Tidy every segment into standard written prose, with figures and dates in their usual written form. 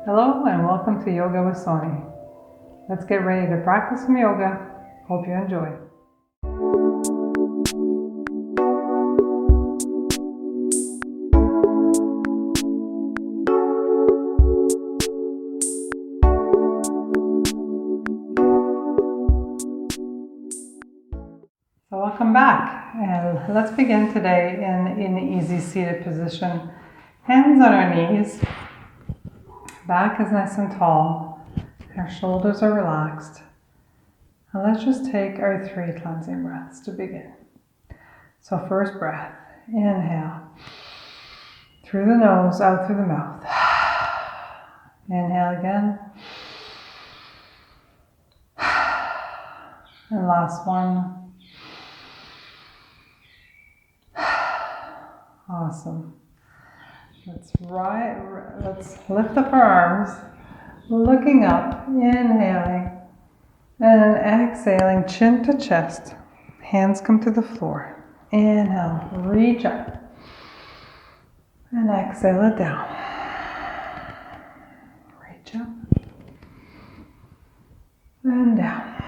Hello and welcome to Yoga with Sony. Let's get ready to practice some yoga. Hope you enjoy. So welcome back, and let's begin today in an easy seated position. Hands on our knees. Back is nice and tall. Our shoulders are relaxed. And let's just take our 3 cleansing breaths to begin. So first breath, inhale. Through the nose, out through the mouth. Inhale again. And last one. Awesome. Let's lift up our arms, looking up, inhaling, and then exhaling, chin to chest. Hands come to the floor. Inhale, reach up, and exhale it down. Reach up, and down.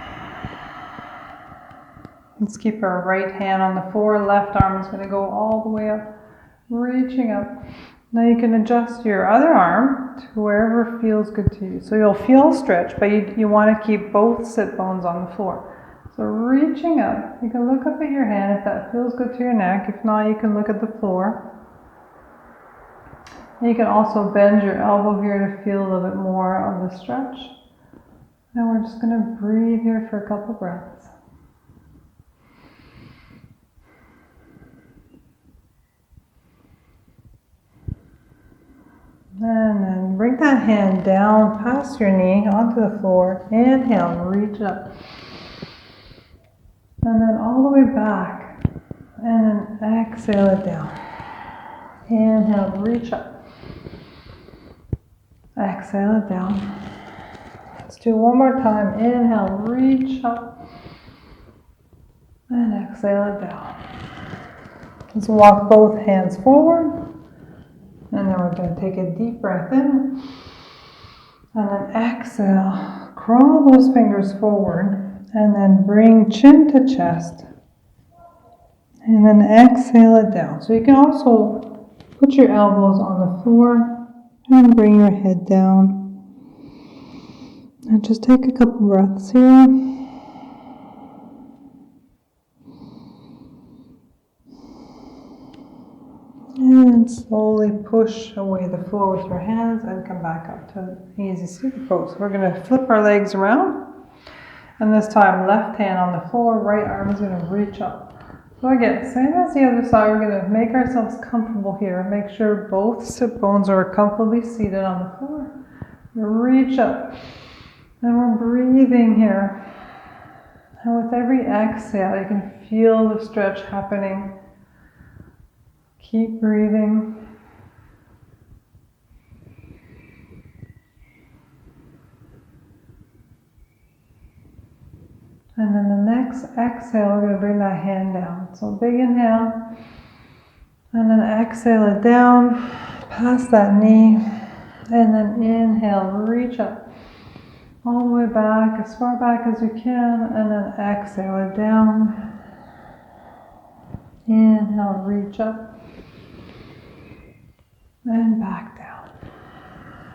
Let's keep our right hand on the floor. Left arm is going to go all the way up, reaching up. Now you can adjust your other arm to wherever feels good to you. So you'll feel a stretch, but you want to keep both sit bones on the floor. So reaching up, you can look up at your hand if that feels good to your neck. If not, you can look at the floor. You can also bend your elbow here to feel a little bit more of the stretch. And we're just going to breathe here for a couple breaths. And then bring that hand down past your knee onto the floor. Inhale, reach up. And then all the way back. And then exhale it down. Inhale, reach up. Exhale it down. Let's do one more time. Inhale, reach up. And exhale it down. Let's walk both hands forward. And then we're going to take a deep breath in. And then exhale. Crawl those fingers forward. And then bring chin to chest. And then exhale it down. So you can also put your elbows on the floor and bring your head down. And just take a couple breaths here. And slowly push away the floor with your hands and come back up to an easy seated pose. We're going to flip our legs around. And this time, left hand on the floor, right arm is going to reach up. So again, same as the other side, we're going to make ourselves comfortable here. Make sure both sit bones are comfortably seated on the floor. Reach up. And we're breathing here. And with every exhale, you can feel the stretch happening. Keep breathing. And then the next exhale, we're going to bring that hand down. So big inhale. And then exhale it down, past that knee. And then inhale, reach up. All the way back, as far back as you can. And then exhale it down. Inhale, reach up. And back down.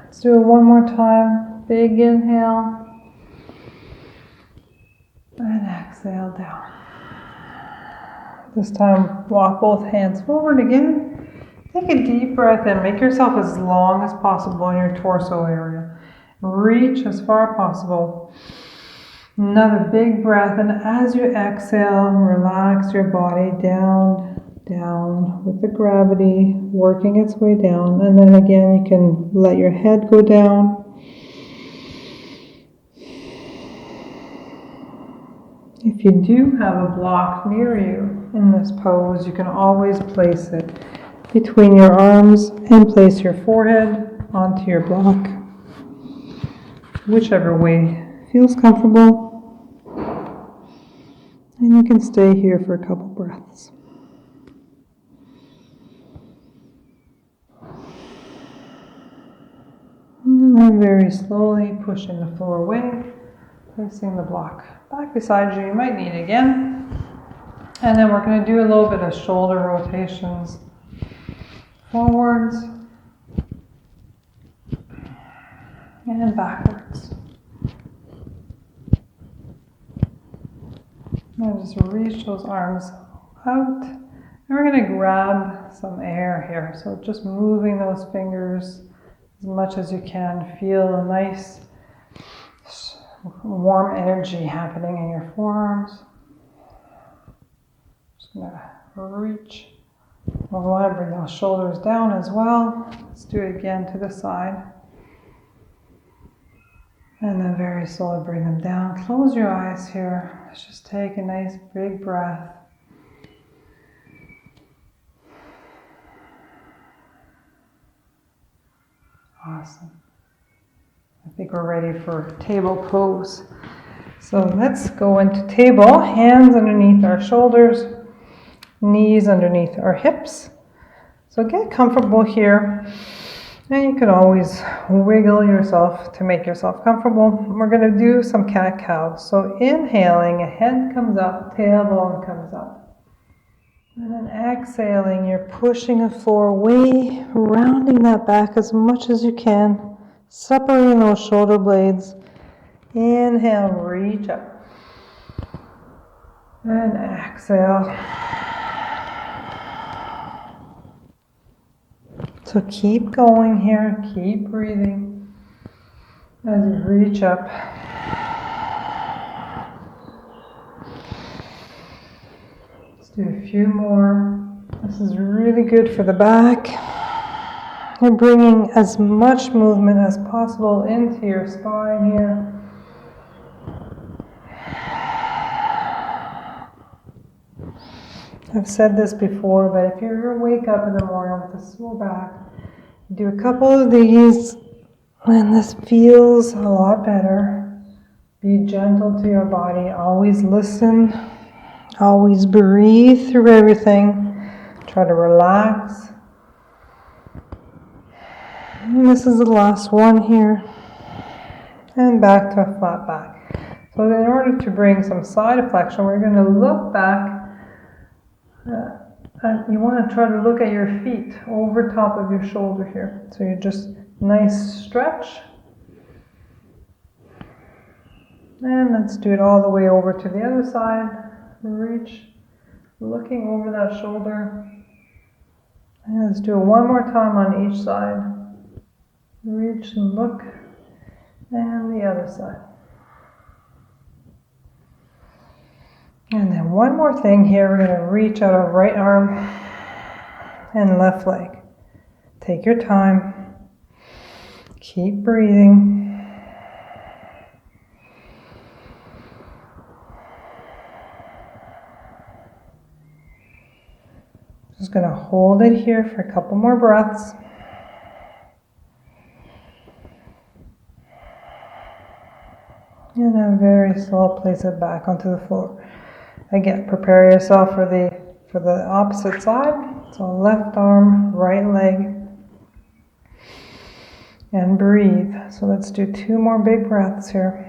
Let's do it one more time. Big inhale. And exhale down. This time, walk both hands forward again. Take a deep breath in. Make yourself as long as possible in your torso area. Reach as far as possible. Another big breath. And as you exhale, relax your body down with the gravity working its way down. And then again, you can let your head go down. If you do have a block near you in this pose, you can always place it between your arms and place your forehead onto your block. Whichever way feels comfortable. And you can stay here for a couple breaths. And And very slowly pushing the floor away, placing the block back beside you. You might need it again. And then we're going to do a little bit of shoulder rotations forwards and backwards. Now just reach those arms out. And we're going to grab some air here. So just moving those fingers as much as you can. Feel a nice warm energy happening in your forearms. Just going to reach. We want to bring those shoulders down as well. Let's do it again to the side. And then very slowly bring them down. Close your eyes here. Let's just take a nice big breath. Awesome. I think we're ready for table pose. So let's go into table. Hands underneath our shoulders. Knees underneath our hips. So get comfortable here. And you can always wiggle yourself to make yourself comfortable. We're going to do some cat-cow. So inhaling, a head comes up, tailbone comes up. And then exhaling, you're pushing the floor away, rounding that back as much as you can, separating those shoulder blades. Inhale, reach up. And exhale. So keep going here, keep breathing as you reach up. Let's do a few more. This is really good for the back. You're bringing as much movement as possible into your spine here. I've said this before, but if you ever wake up in the morning with a sore back, do a couple of these, and this feels a lot better. Be gentle to your body. Always listen. Always breathe through everything. Try to relax. And this is the last one here. And back to a flat back. So in order to bring some side flexion, we're going to look back. And you want to try to look at your feet over top of your shoulder here. So you're just nice stretch. And let's do it all the way over to the other side. Reach, looking over that shoulder. And let's do it one more time on each side. Reach and look. And the other side. And then one more thing here, we're going to reach out our right arm and left leg. Take your time. Keep breathing. Just going to hold it here for a couple more breaths. And then very slow, place it back onto the floor. Again, prepare yourself for the opposite side. So left arm, right leg, and breathe. So let's do 2 more big breaths here.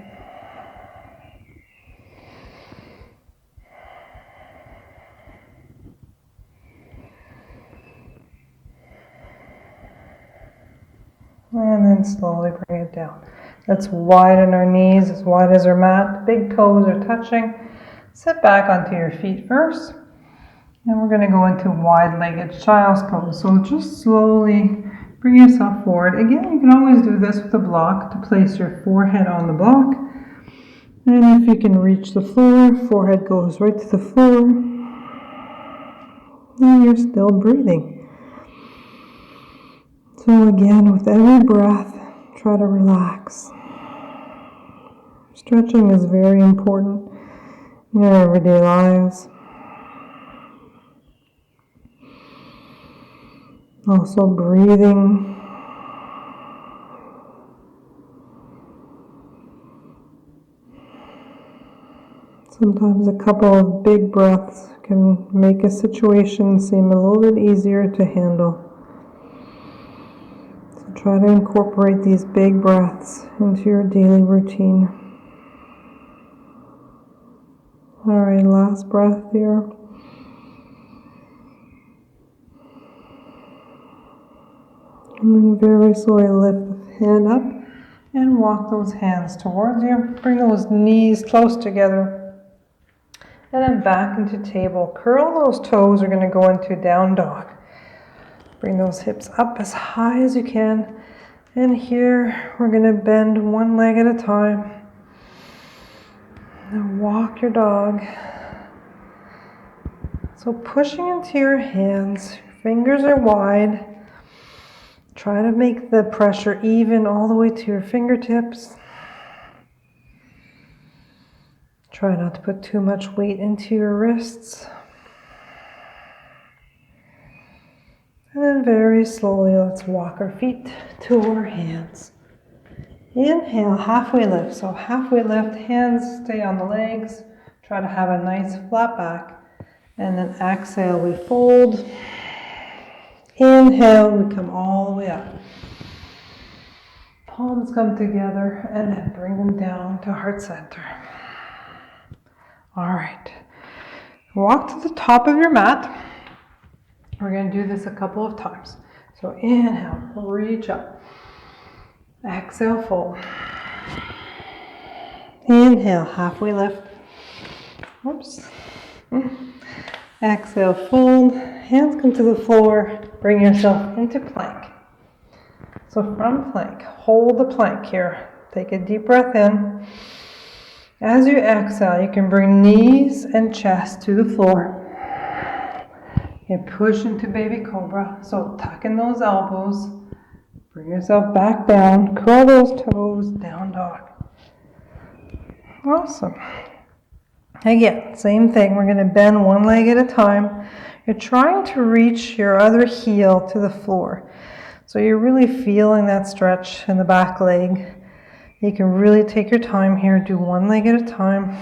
And then slowly bring it down. Let's widen our knees as wide as our mat. Big toes are touching. Sit back onto your feet first. And we're going to go into wide-legged child's pose. So just slowly bring yourself forward. Again, you can always do this with a block to place your forehead on the block. And if you can reach the floor, forehead goes right to the floor. And you're still breathing. So again, with every breath, try to relax. Stretching is very important in our everyday lives. Also breathing. Sometimes a couple of big breaths can make a situation seem a little bit easier to handle. So Try to incorporate these big breaths into your daily routine. All right, last breath here. And then very slowly lift the hand up and walk those hands towards you. Bring those knees close together. And then back into table. Curl those toes. We're going to go into down dog. Bring those hips up as high as you can. And here we're going to bend one leg at a time. And walk your dog. So pushing into your hands. Fingers are wide. Try to make the pressure even all the way to your fingertips. Try not to put too much weight into your wrists. And then very slowly, let's walk our feet to our hands. Inhale, halfway lift. So halfway lift, hands stay on the legs. Try to have a nice flat back. And then exhale, we fold. Inhale, we come all the way up. Palms come together and then bring them down to heart center. All right. Walk to the top of your mat. We're going to do this a couple of times. So inhale, reach up. Exhale, fold. Inhale, halfway lift. Whoops. Exhale, fold. Hands come to the floor. Bring yourself into plank. So from plank, hold the plank here. Take a deep breath in. As you exhale, you can bring knees and chest to the floor. And push into baby cobra. So tuck in those elbows. Bring yourself back down. Curl those toes. Down dog. Awesome. Again, same thing. We're going to bend one leg at a time. You're trying to reach your other heel to the floor. So you're really feeling that stretch in the back leg. You can really take your time here. Do one leg at a time.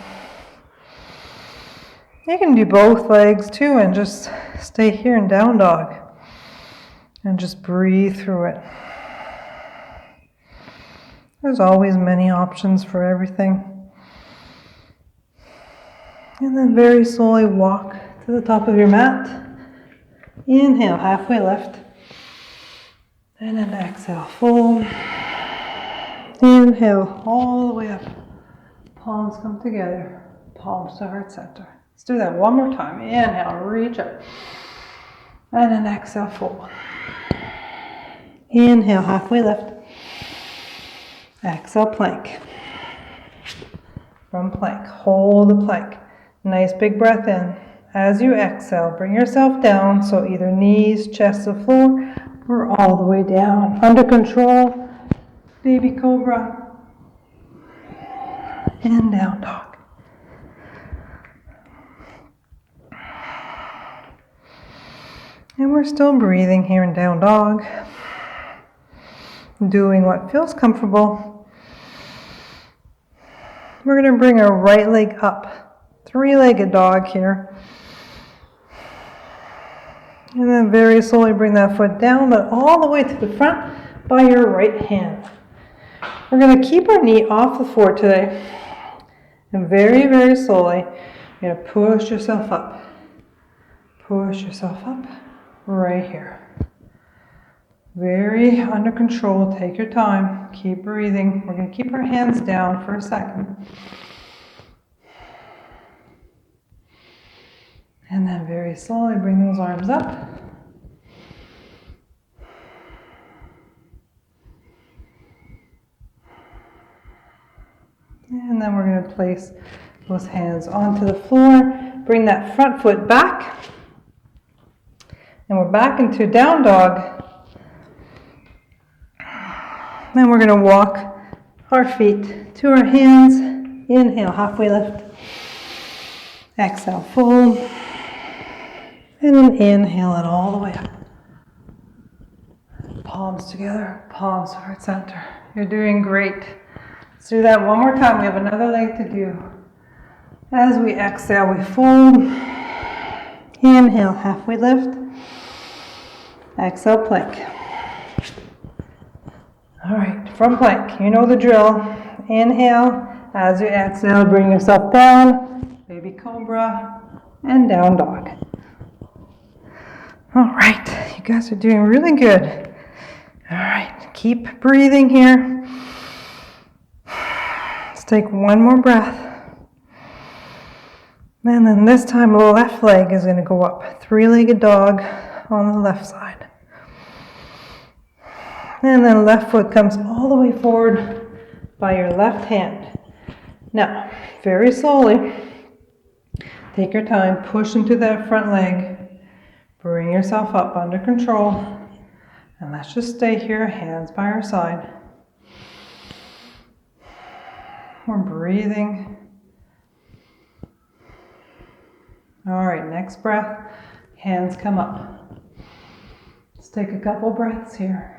You can do both legs too and just stay here in down dog. And just breathe through it. There's always many options for everything. And then very slowly walk to the top of your mat. Inhale, halfway lift. And then exhale, fold. Inhale, all the way up. Palms come together. Palms to heart center. Let's do that one more time. Inhale, reach up. And then exhale, fold. Inhale, halfway lift. Exhale, plank. From plank, hold the plank. Nice big breath in. As you exhale, bring yourself down. So either knees, chest to floor, or all the way down. Under control, baby cobra. And down dog. And we're still breathing here in down dog. Doing what feels comfortable. We're going to bring our right leg up. Three-legged dog here. And then very slowly bring that foot down, but all the way to the front by your right hand. We're going to keep our knee off the floor today. And very, very slowly, you're going to push yourself up. Push yourself up right here. Very under control. Take your time. Keep breathing. We're going to keep our hands down for a second. And then very slowly bring those arms up. And then we're going to place those hands onto the floor. Bring that front foot back. And we're back into down dog. Then we're going to walk our feet to our hands. Inhale, halfway lift. Exhale, fold. And then inhale it all the way up. Palms together, palms heart center. You're doing great. Let's do that one more time. We have another leg to do. As we exhale, we fold. Inhale, halfway lift. Exhale, plank. All right, from plank, you know the drill. Inhale, as you exhale, bring yourself down, baby cobra, and down dog. All right, you guys are doing really good. All right, keep breathing here. Let's take one more breath. And then this time, the left leg is going to go up. Three-legged dog on the left side. And then left foot comes all the way forward by your left hand. Now, very slowly, take your time, push into that front leg. Bring yourself up under control. And let's just stay here, hands by our side. We're breathing. All right, next breath, hands come up. Let's take a couple breaths here.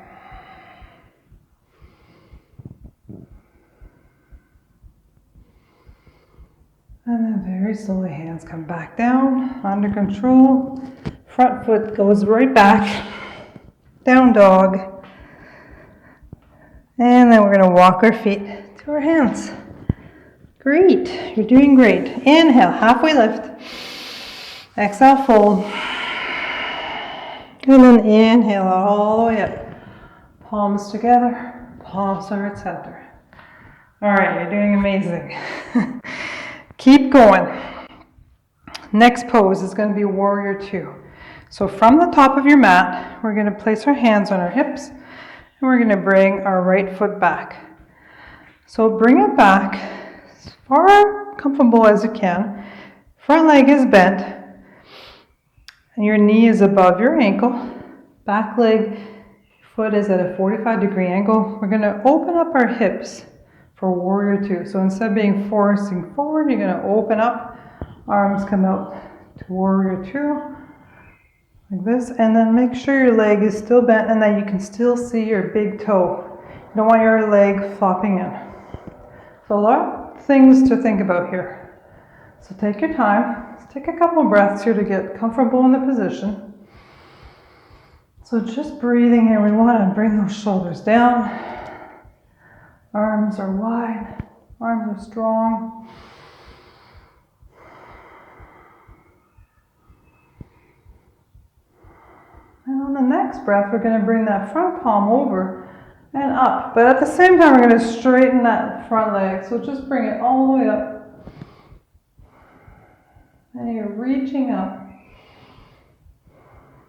And then very slowly, hands come back down, under control. Front foot goes right back, down dog. And then we're going to walk our feet to our hands. Great, you're doing great. Inhale, halfway lift. Exhale, fold. And then inhale all the way up. Palms together, palms are at center. All right, you're doing amazing. Keep going. Next pose is going to be warrior two. So from the top of your mat, we're going to place our hands on our hips and we're going to bring our right foot back. So bring it back as far comfortable as you can. Front leg is bent and your knee is above your ankle. Back leg, foot is at a 45-degree angle. We're going to open up our hips for warrior two. So instead of being forcing forward, you're going to open up, arms come out to warrior two, like this, and then make sure your leg is still bent and that you can still see your big toe. You don't want your leg flopping in. So a lot of things to think about here. So take your time. Let's take a couple breaths here to get comfortable in the position. So just breathing here, we want to bring those shoulders down. Arms are wide, arms are strong. And on the next breath, we're going to bring that front palm over and up. But at the same time, we're going to straighten that front leg. So just bring it all the way up. And you're reaching up.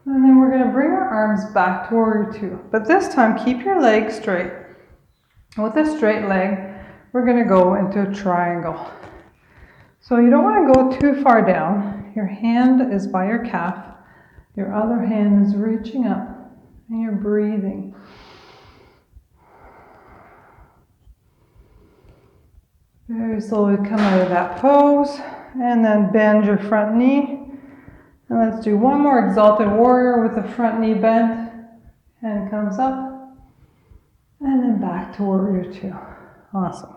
And then we're going to bring our arms back to warrior two. But this time, keep your legs straight. With a straight leg, we're going to go into a triangle. So you don't want to go too far down. Your hand is by your calf. Your other hand is reaching up and you're breathing. Very slowly come out of that pose and then bend your front knee. And let's do one more exalted warrior with the front knee bent. Hand comes up. And then back to warrior two. Awesome.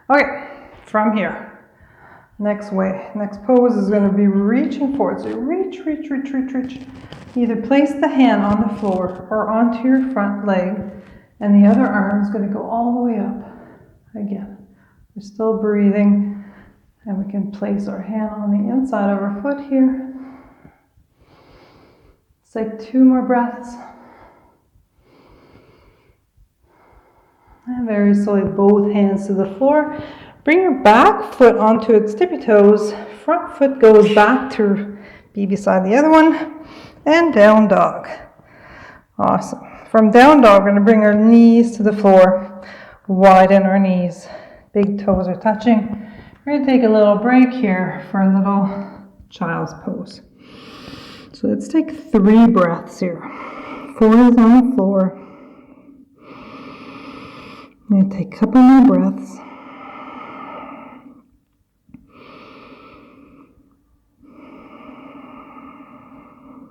Okay, from here, next pose is going to be reaching forward. So reach. Either place the hand on the floor or onto your front leg, and the other arm is going to go all the way up. Again, we're still breathing, and we can place our hand on the inside of our foot here. Let's take 2 more breaths. And very slowly, both hands to the floor. Bring your back foot onto its tippy toes. Front foot goes back to be beside the other one. And down dog. Awesome. From down dog, we're going to bring our knees to the floor. Widen our knees. Big toes are touching. We're going to take a little break here for a little child's pose. So let's take 3 breaths here. 4 is on the floor. I'm going to take a couple more breaths.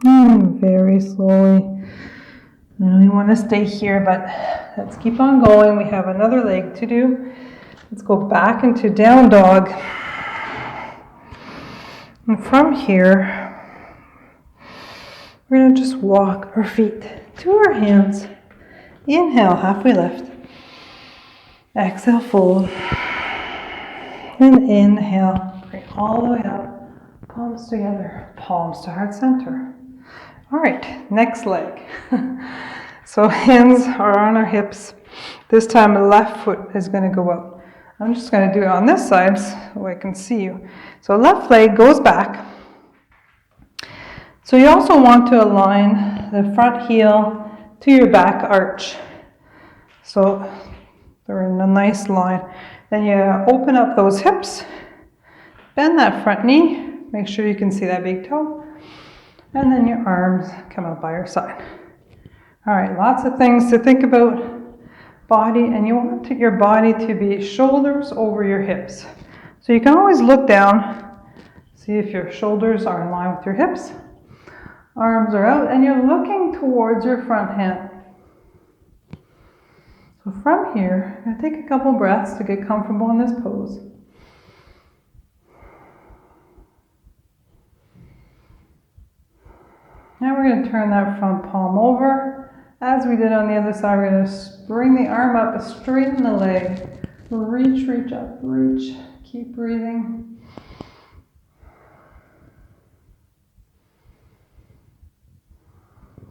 And very slowly. I know you want to stay here, but let's keep on going. We have another leg to do. Let's go back into down dog. And from here, we're going to just walk our feet to our hands. Inhale, halfway lift. Exhale, fold. And inhale, bring all the way up, palms together, palms to heart center. All right, next leg. So hands are on our hips. This time the left foot is going to go out. I'm just going to do it on this side so I can see you. So left leg goes back. So you also want to align the front heel to your back arch. So they're in a nice line. Then you open up those hips, bend that front knee, make sure you can see that big toe, and then your arms come out by your side. All right, lots of things to think about. Body, and you want your body to be shoulders over your hips. So you can always look down, see if your shoulders are in line with your hips. Arms are out, and you're looking towards your front hand. So from here, I'm going to take a couple breaths to get comfortable in this pose. Now we're going to turn that front palm over. As we did on the other side, we're going to bring the arm up, straighten the leg. Reach, reach up, reach. Keep breathing.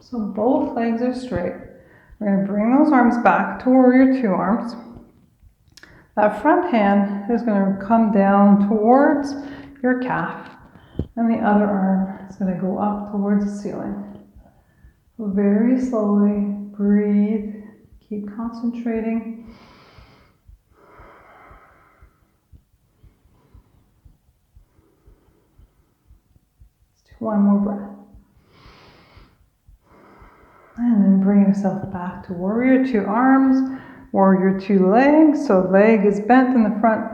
So both legs are straight. We're going to bring those arms back to warrior two arms. That front hand is going to come down towards your calf, and the other arm is going to go up towards the ceiling. Very slowly, breathe, keep concentrating. Let's do one more breath. And then bring yourself back to warrior two arms, warrior two legs. So leg is bent in the front,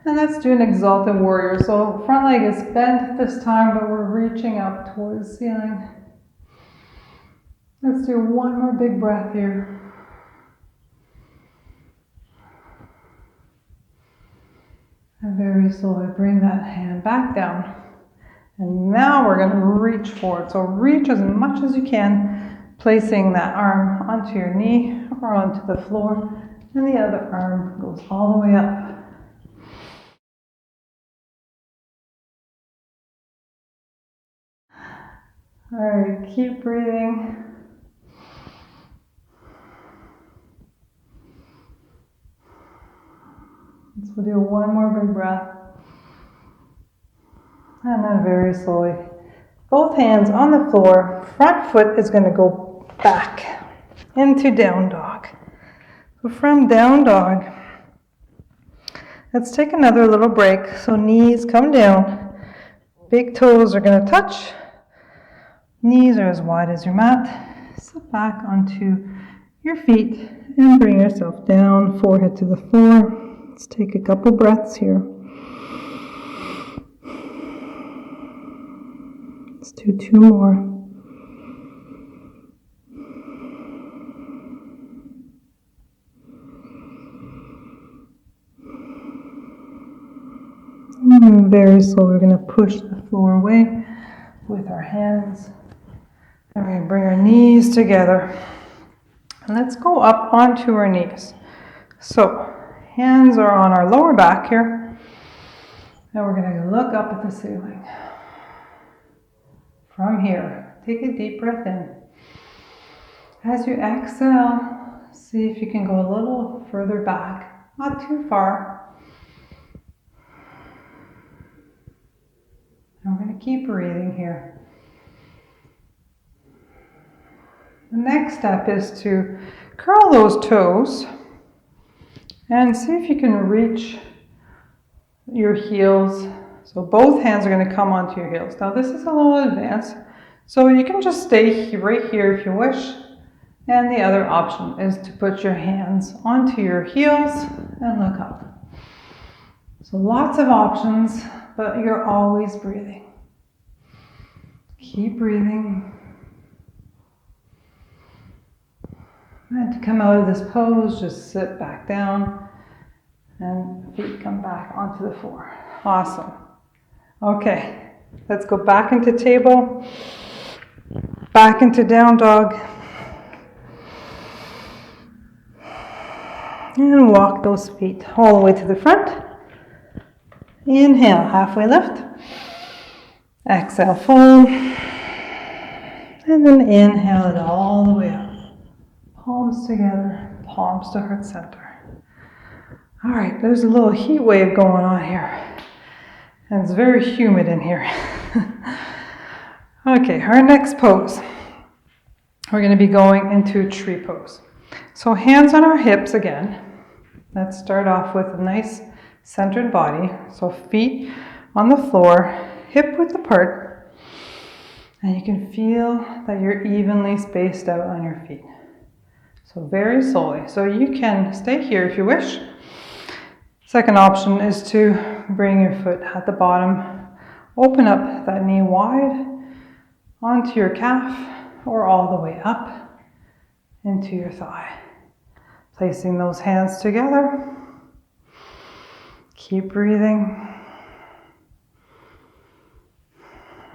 and let's do an exalted warrior. So front leg is bent this time, but we're reaching up towards the ceiling. Let's do one more big breath here. And very slowly bring that hand back down. And now we're going to reach forward. So reach as much as you can, placing that arm onto your knee or onto the floor, and the other arm goes all the way up. All right, keep breathing. So we'll do one more big breath. And then very slowly, both hands on the floor, front foot is going to go back into down dog. So from down dog, let's take another little break. So knees come down, big toes are going to touch, knees are as wide as your mat. Sit back onto your feet and bring yourself down, forehead to the floor. Let's take a couple breaths here. Let's do two more. And very slow, we're going to push the floor away with our hands. And we're going to bring our knees together. And let's go up onto our knees. So, hands are on our lower back here. And we're going to look up at the ceiling. From here, take a deep breath in. As you exhale, see if you can go a little further back, not too far. And we're going to keep breathing here. The next step is to curl those toes and see if you can reach your heels. So both hands are going to come onto your heels. Now this is a little advanced, so you can just stay right here if you wish. And the other option is to put your hands onto your heels and look up. So lots of options, but you're always breathing. Keep breathing. And to come out of this pose, just sit back down and feet come back onto the floor. Awesome. Okay, let's go back into table, back into down dog. And walk those feet all the way to the front. Inhale, halfway lift. Exhale, fold. And then inhale it all the way up. Palms together, palms to heart center. All right, there's a little heat wave going on here. And it's very humid in here. Okay, our next pose. We're going to be going into tree pose. So hands on our hips again. Let's start off with a nice centered body. So feet on the floor, hip width apart. And you can feel that you're evenly spaced out on your feet. So very slowly. So you can stay here if you wish. Second option is to bring your foot at the bottom. Open up that knee wide onto your calf or all the way up into your thigh. Placing those hands together. Keep breathing.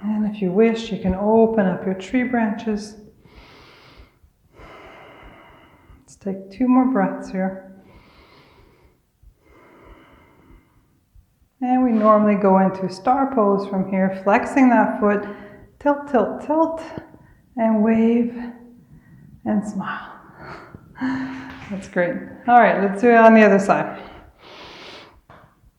And if you wish, you can open up your tree branches. Let's take 2 more breaths here. And we normally go into star pose from here, flexing that foot, tilt, tilt, tilt, and wave and smile. That's great. All right, let's do it on the other side.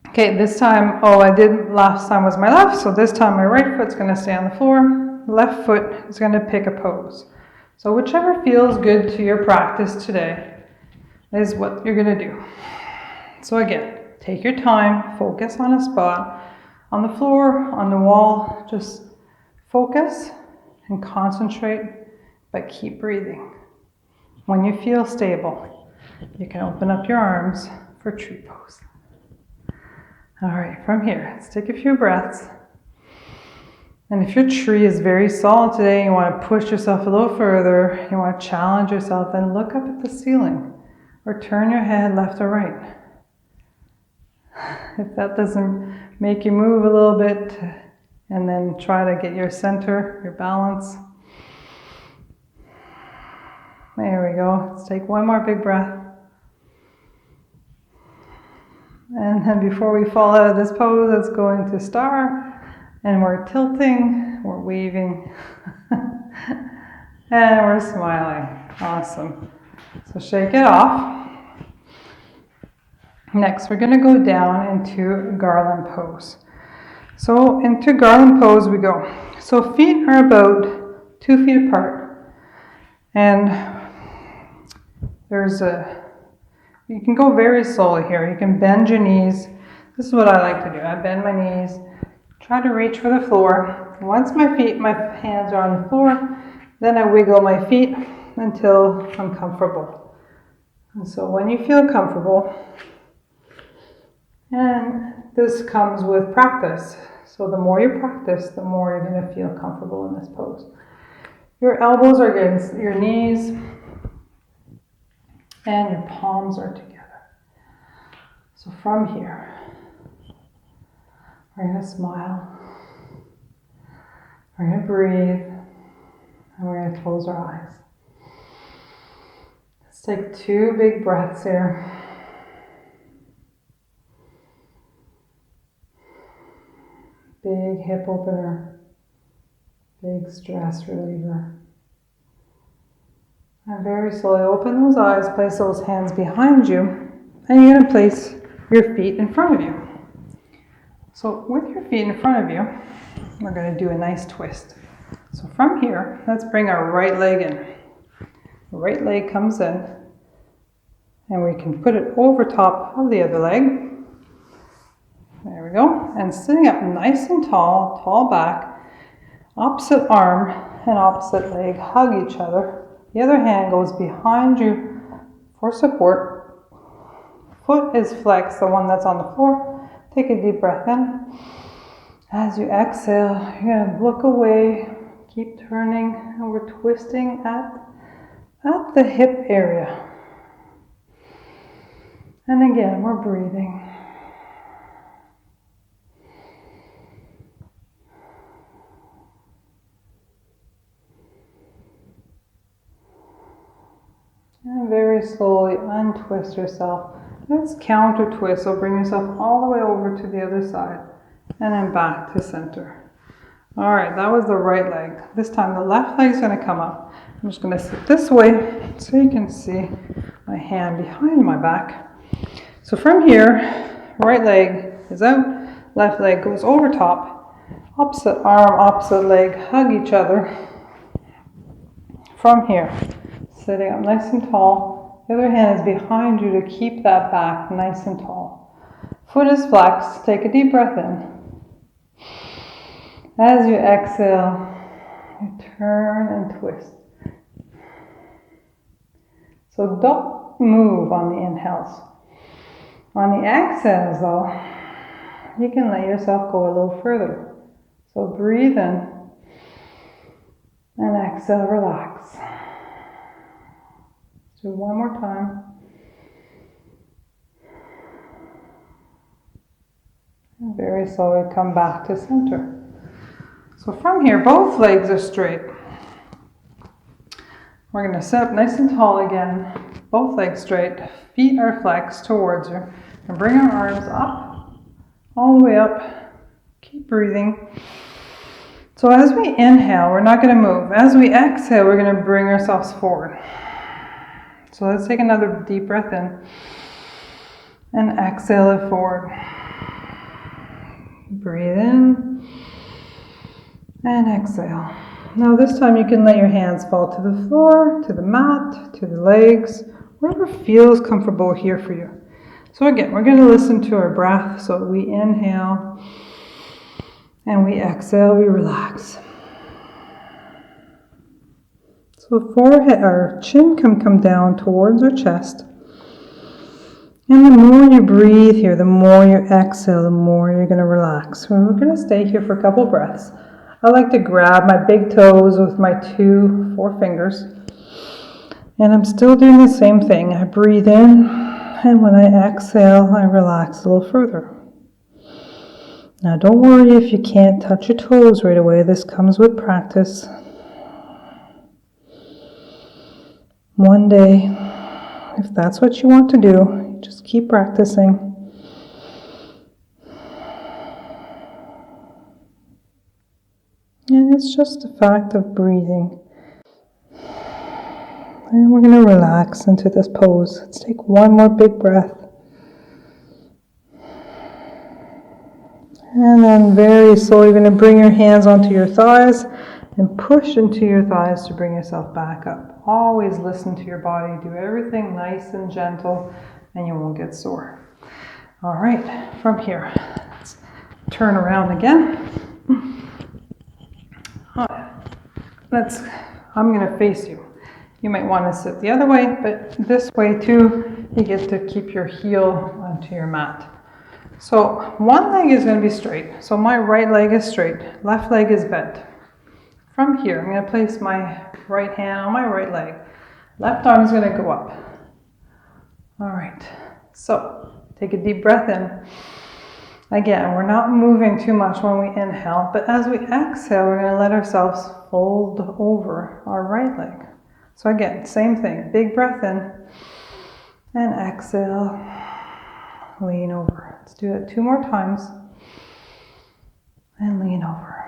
Okay, this time, I did last time was my left, so this time my right foot's going to stay on the floor. Left foot is going to pick a pose. So whichever feels good to your practice today is what you're going to do. So again, take your time, focus on a spot, on the floor, on the wall, just focus and concentrate, but keep breathing. When you feel stable, you can open up your arms for tree pose. All right, from here, let's take a few breaths. And if your tree is very solid today, you want to push yourself a little further, you want to challenge yourself, then look up at the ceiling or turn your head left or right. If that doesn't make you move a little bit, and then try to get your center, your balance. There we go. Let's take 1 more big breath. And then before we fall out of this pose, let's go into star. And we're tilting, we're waving, and we're smiling. Awesome. So shake it off. Next, we're going to go down into garland pose. So into garland pose we go. So feet are about 2 feet apart. And you can go very slowly here. You can bend your knees. This is what I like to do. I bend my knees, try to reach for the floor. Once my hands are on the floor, then I wiggle my feet until I'm comfortable. And so when you feel comfortable, and this comes with practice. So the more you practice, the more you're going to feel comfortable in this pose. Your elbows are against your knees, and your palms are together. So from here, we're going to smile, we're going to breathe, and we're going to close our eyes. Let's take 2 big breaths here. Big hip opener, big stress reliever. And very slowly open those eyes, place those hands behind you, and you're going to place your feet in front of you. So with your feet in front of you, we're going to do a nice twist. So from here, let's bring our right leg in. The right leg comes in, and we can put it over top of the other leg. There we go. And sitting up nice and tall, tall back, opposite arm and opposite leg hug each other. The other hand goes behind you for support. Foot is flexed, the one that's on the floor. Take a deep breath in. As you exhale, you're going to look away, keep turning, and we're twisting at the hip area. And again, we're breathing. And very slowly untwist yourself. Let's counter twist, so bring yourself all the way over to the other side and then back to center. All right, that was the right leg. This time the left leg is going to come up. I'm just going to sit this way so you can see my hand behind my back. So from here, right leg is out, left leg goes over top, opposite arm, opposite leg, hug each other. From here, sitting up nice and tall. The other hand is behind you to keep that back nice and tall. Foot is flexed. Take a deep breath in. As you exhale, you turn and twist. So don't move on the inhales. On the exhales though, you can let yourself go a little further. So breathe in and exhale, relax. Do one more time. And very slowly come back to center. So from here, both legs are straight. We're going to sit up nice and tall again. Both legs straight. Feet are flexed towards you. And bring our arms up, all the way up. Keep breathing. So as we inhale, we're not going to move. As we exhale, we're going to bring ourselves forward. So let's take another deep breath in and exhale it forward. Breathe in and exhale. Now this time you can let your hands fall to the floor, to the mat, to the legs, wherever feels comfortable here for you. So again, we're going to listen to our breath. So we inhale and we exhale, we relax. So forehead, our chin can come down towards our chest. And the more you breathe here, the more you exhale, the more you're going to relax. So we're going to stay here for a couple breaths. I like to grab my big toes with my 2 forefingers. And I'm still doing the same thing. I breathe in, and when I exhale, I relax a little further. Now don't worry if you can't touch your toes right away. This comes with practice. One day, if that's what you want to do, just keep practicing. And it's just a fact of breathing. And we're going to relax into this pose. Let's take one more big breath. And then very slowly, you're going to bring your hands onto your thighs and push into your thighs to bring yourself back up. Always listen to your body. Do everything nice and gentle, and you won't get sore. All right, from here, let's turn around again. I'm going to face you. You might want to sit the other way, but this way too, you get to keep your heel onto your mat. So one leg is going to be straight. So my right leg is straight, left leg is bent. From here, I'm going to place my right hand on my right leg. Left arm is going to go up. All right. So take a deep breath in. Again, we're not moving too much when we inhale, but as we exhale, we're going to let ourselves fold over our right leg. So again, same thing. Big breath in and exhale. Lean over. Let's do it 2 more times. And lean over.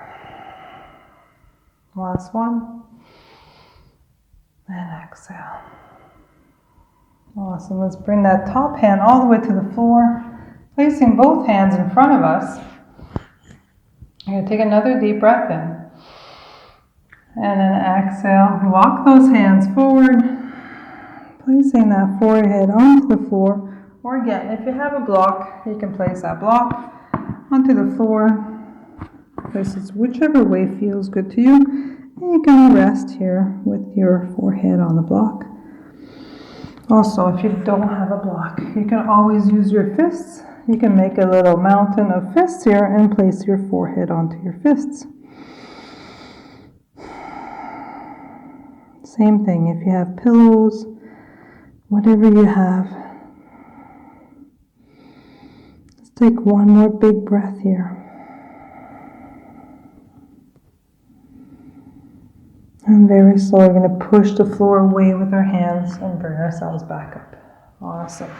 Last one. And exhale. Awesome. Let's bring that top hand all the way to the floor. Placing both hands in front of us. You're going to take another deep breath in. And then exhale. Walk those hands forward. Placing that forehead onto the floor. Or again, if you have a block, you can place that block onto the floor. This is whichever way feels good to you. And you can rest here with your forehead on the block. Also, if you don't have a block, you can always use your fists. You can make a little mountain of fists here and place your forehead onto your fists. Same thing, if you have pillows, whatever you have. Let's take one more big breath here. And very slowly, we're going to push the floor away with our hands and bring ourselves back up. Awesome.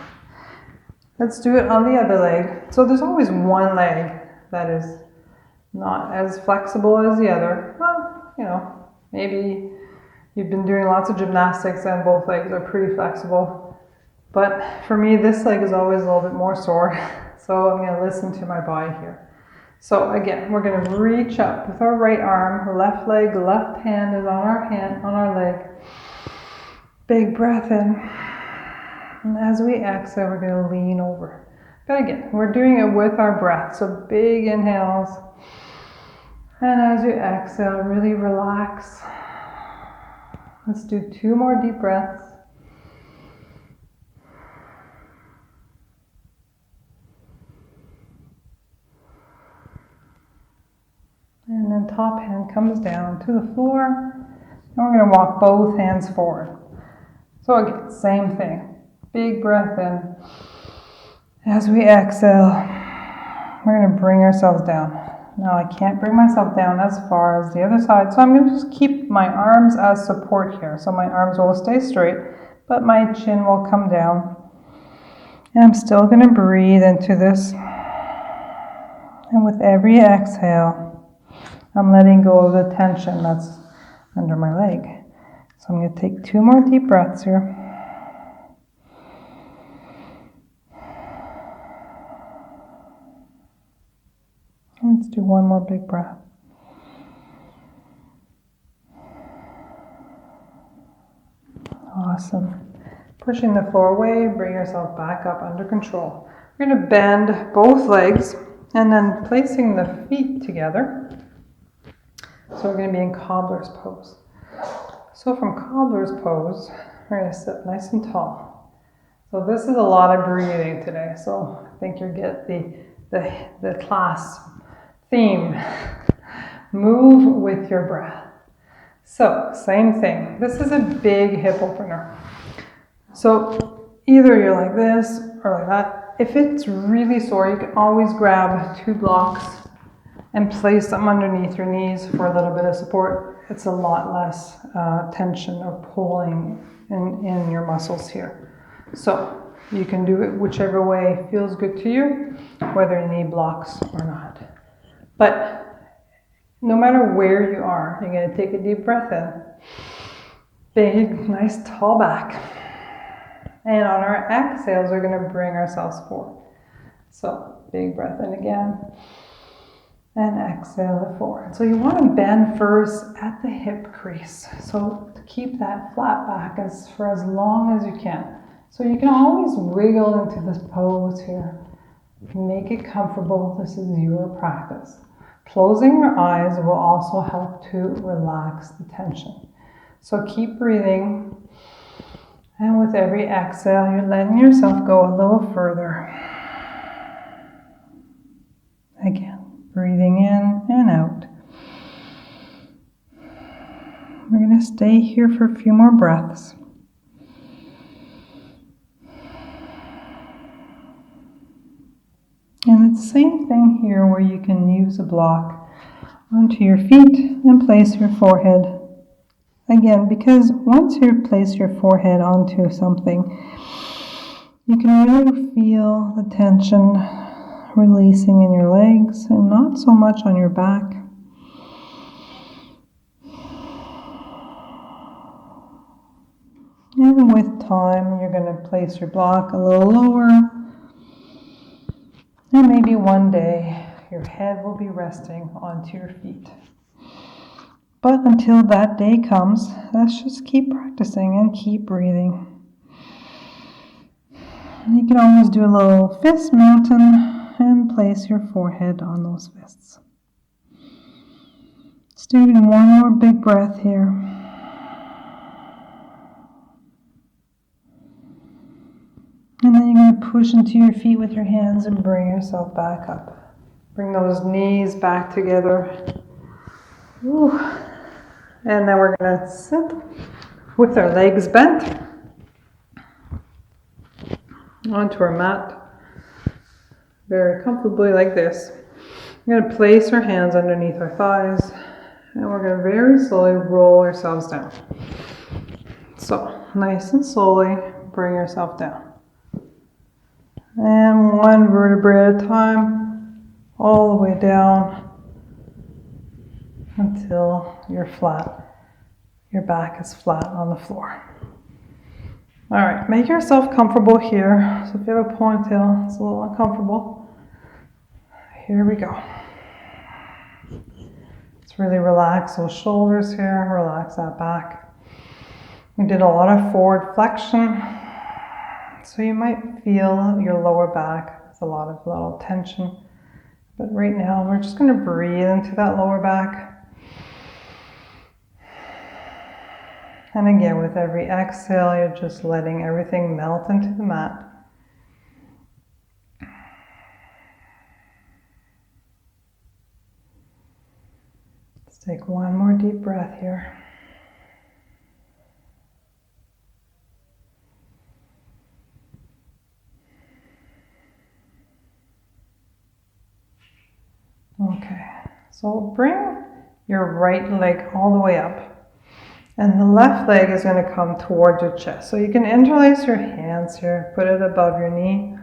Let's do it on the other leg. So there's always one leg that is not as flexible as the other. Well, you know, maybe you've been doing lots of gymnastics and both legs are pretty flexible. But for me, this leg is always a little bit more sore. So I'm going to listen to my body here. So again, we're going to reach up with our right arm, left leg, left hand is on our leg. Big breath in. And as we exhale, we're going to lean over. But again, we're doing it with our breath. So big inhales. And as you exhale, really relax. Let's do 2 more deep breaths. And then top hand comes down to the floor. And we're going to walk both hands forward. So again, same thing. Big breath in. As we exhale, we're going to bring ourselves down. Now I can't bring myself down as far as the other side, so I'm going to just keep my arms as support here. So my arms will stay straight, but my chin will come down. And I'm still going to breathe into this. And with every exhale, I'm letting go of the tension that's under my leg. So I'm going to take 2 more deep breaths here. Let's do 1 more big breath. Awesome. Pushing the floor away, bring yourself back up under control. We're going to bend both legs and then placing the feet together. So we're going to be in cobbler's pose. So from cobbler's pose, we're going to sit nice and tall. So this is a lot of breathing today. So I think you'll get the class theme. Move with your breath. So same thing. This is a big hip opener. So either you're like this or like that. If it's really sore, you can always grab 2 blocks and place them underneath your knees for a little bit of support. It's a lot less tension or pulling in your muscles here. So you can do it whichever way feels good to you, whether you need blocks or not. But no matter where you are, you're going to take a deep breath in. Big, nice, tall back. And on our exhales, we're going to bring ourselves forward. So big breath in again. And exhale it forward. So you want to bend first at the hip crease. So to keep that flat back for as long as you can. So you can always wiggle into this pose here. Make it comfortable. This is your practice. Closing your eyes will also help to relax the tension. So keep breathing. And with every exhale, you're letting yourself go a little further. Again. Breathing in and out. We're going to stay here for a few more breaths. And it's the same thing here where you can use a block onto your feet and place your forehead. Again, because once you place your forehead onto something, you can really feel the tension releasing in your legs and not so much on your back. And with time, you're going to place your block a little lower. And maybe one day, your head will be resting onto your feet. But until that day comes, let's just keep practicing and keep breathing. And you can always do a little fist mountain and place your forehead on those fists. Let's do 1 more big breath here. And then you're going to push into your feet with your hands and bring yourself back up. Bring those knees back together. Ooh. And then we're going to sit with our legs bent onto our mat. Very comfortably like this. We're going to place our hands underneath our thighs and we're going to very slowly roll ourselves down. So nice and slowly bring yourself down. And one vertebrae at a time, all the way down until you're flat. Your back is flat on the floor. All right, make yourself comfortable here. So if you have a ponytail, it's a little uncomfortable. Here we go. Let's really relax those shoulders here, relax that back. We did a lot of forward flexion. So you might feel your lower back with a lot of little tension. But right now, we're just going to breathe into that lower back. And again, with every exhale, you're just letting everything melt into the mat. Let's take one more deep breath here. Okay, so bring your right leg all the way up. And the left leg is going to come towards your chest. So you can interlace your hands here, put it above your knee.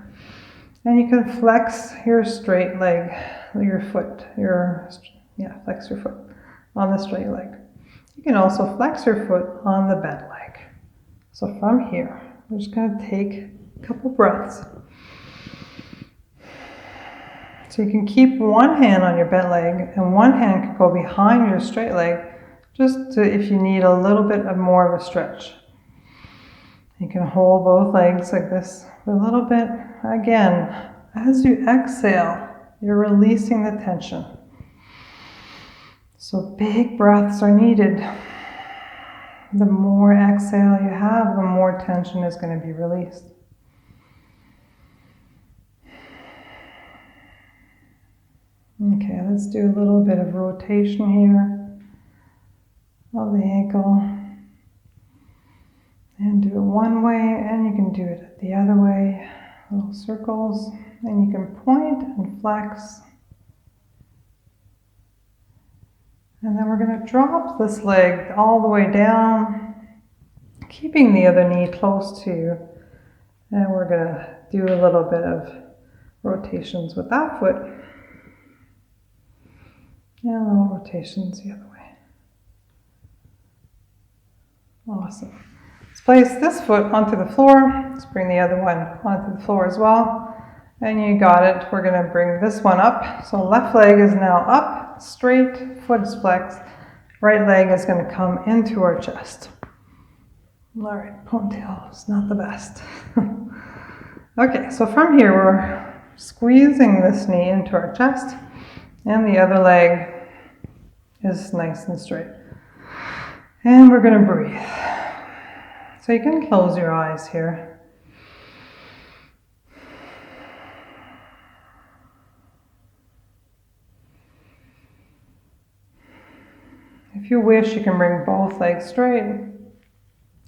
And you can flex your straight leg, your foot, flex your foot on the straight leg. You can also flex your foot on the bent leg. So from here, we're just going to take a couple breaths. So you can keep one hand on your bent leg and one hand can go behind your straight leg, just to, if you need a little bit of more of a stretch. You can hold both legs like this for a little bit. Again, as you exhale, you're releasing the tension. So big breaths are needed. The more exhale you have, the more tension is going to be released. Okay, let's do a little bit of rotation here of the ankle. And do it one way, and you can do it the other way. Little circles, and you can point and flex. And then we're going to drop this leg all the way down, keeping the other knee close to you. And we're going to do a little bit of rotations with that foot. And little rotations the other way. Awesome. Let's place this foot onto the floor. Let's bring the other one onto the floor as well. And you got it. We're going to bring this one up. So left leg is now up, straight, foot is flexed. Right leg is going to come into our chest. All right, ponytail is not the best. Okay, so from here we're squeezing this knee into our chest. And the other leg is nice and straight. And we're going to breathe. So you can close your eyes here. If you wish, you can bring both legs straight,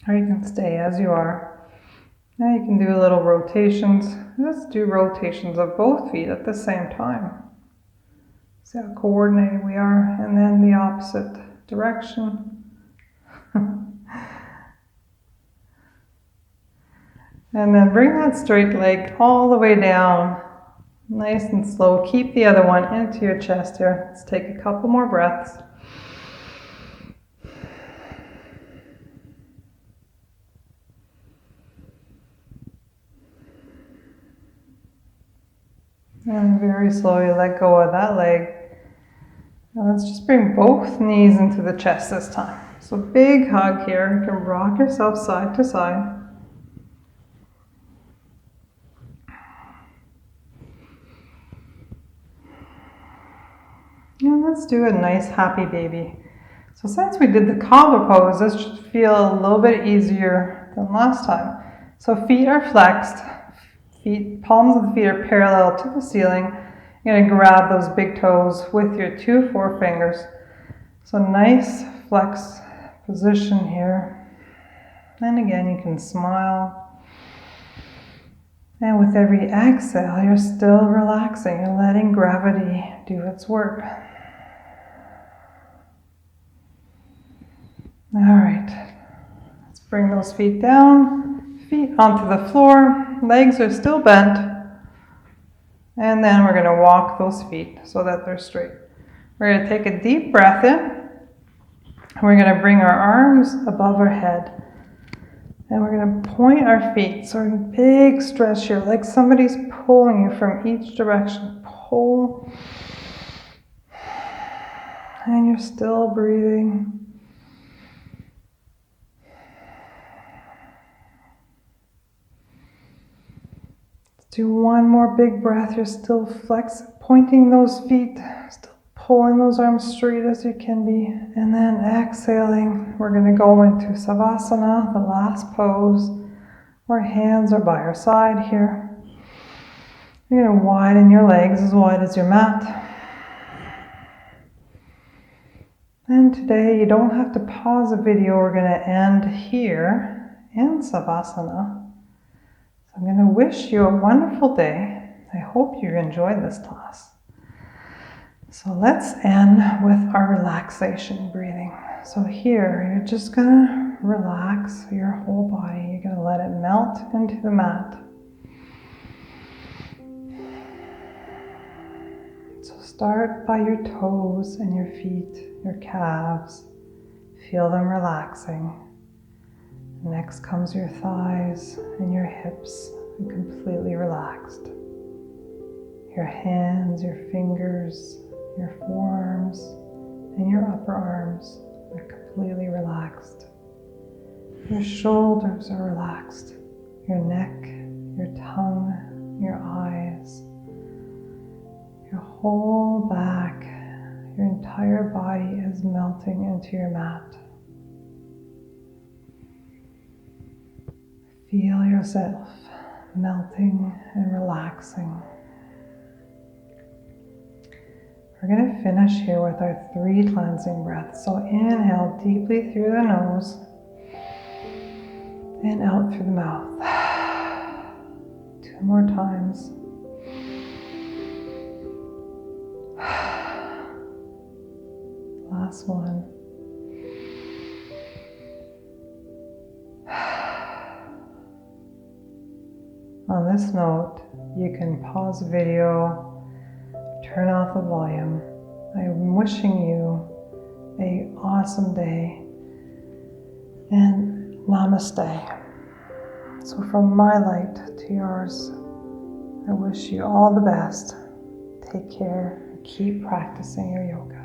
or you can stay as you are. Now you can do a little rotations. Let's do rotations of both feet at the same time. See how coordinated we are, and then the opposite direction. And then bring that straight leg all the way down, nice and slow. Keep the other one into your chest here. Let's take a couple more breaths. And very slowly let go of that leg. Now let's just bring both knees into the chest this time. So big hug here. You can rock yourself side to side. And let's do a nice happy baby. So since we did the cobbler pose, this should feel a little bit easier than last time. So feet are flexed. Palms of the feet are parallel to the ceiling. You're going to grab those big toes with your 2 forefingers. So nice flex position here. And again, you can smile. And with every exhale, you're still relaxing. You're letting gravity do its work. All right. Let's bring those feet down. Feet onto the floor. Legs are still bent. And then we're going to walk those feet so that they're straight. We're going to take a deep breath in. We're going to bring our arms above our head. And we're going to point our feet. So a big stretch here, like somebody's pulling you from each direction. Pull. And you're still breathing. Do one more big breath. You're still pointing those feet, still pulling those arms straight as you can be. And then exhaling, we're going to go into Savasana, the last pose. Our hands are by our side here. You're going to widen your legs as wide as your mat. And today you don't have to pause the video. We're going to end here in Savasana. I'm going to wish you a wonderful day. I hope you enjoyed this class. So let's end with our relaxation breathing. So here, you're just going to relax your whole body. You're going to let it melt into the mat. So start by your toes and your feet, your calves. Feel them relaxing. Next comes your thighs and your hips, and completely relaxed. Your hands, your fingers, your forearms, and your upper arms are completely relaxed. Your shoulders are relaxed. Your neck, your tongue, your eyes, your whole back, your entire body is melting into your mat. Feel yourself melting and relaxing. We're going to finish here with our 3 cleansing breaths. So inhale deeply through the nose and out through the mouth. 2 more times. Last one. On this note, you can pause the video, turn off the volume. I'm wishing you an awesome day and namaste. So from my light to yours, I wish you all the best. Take care and keep practicing your yoga.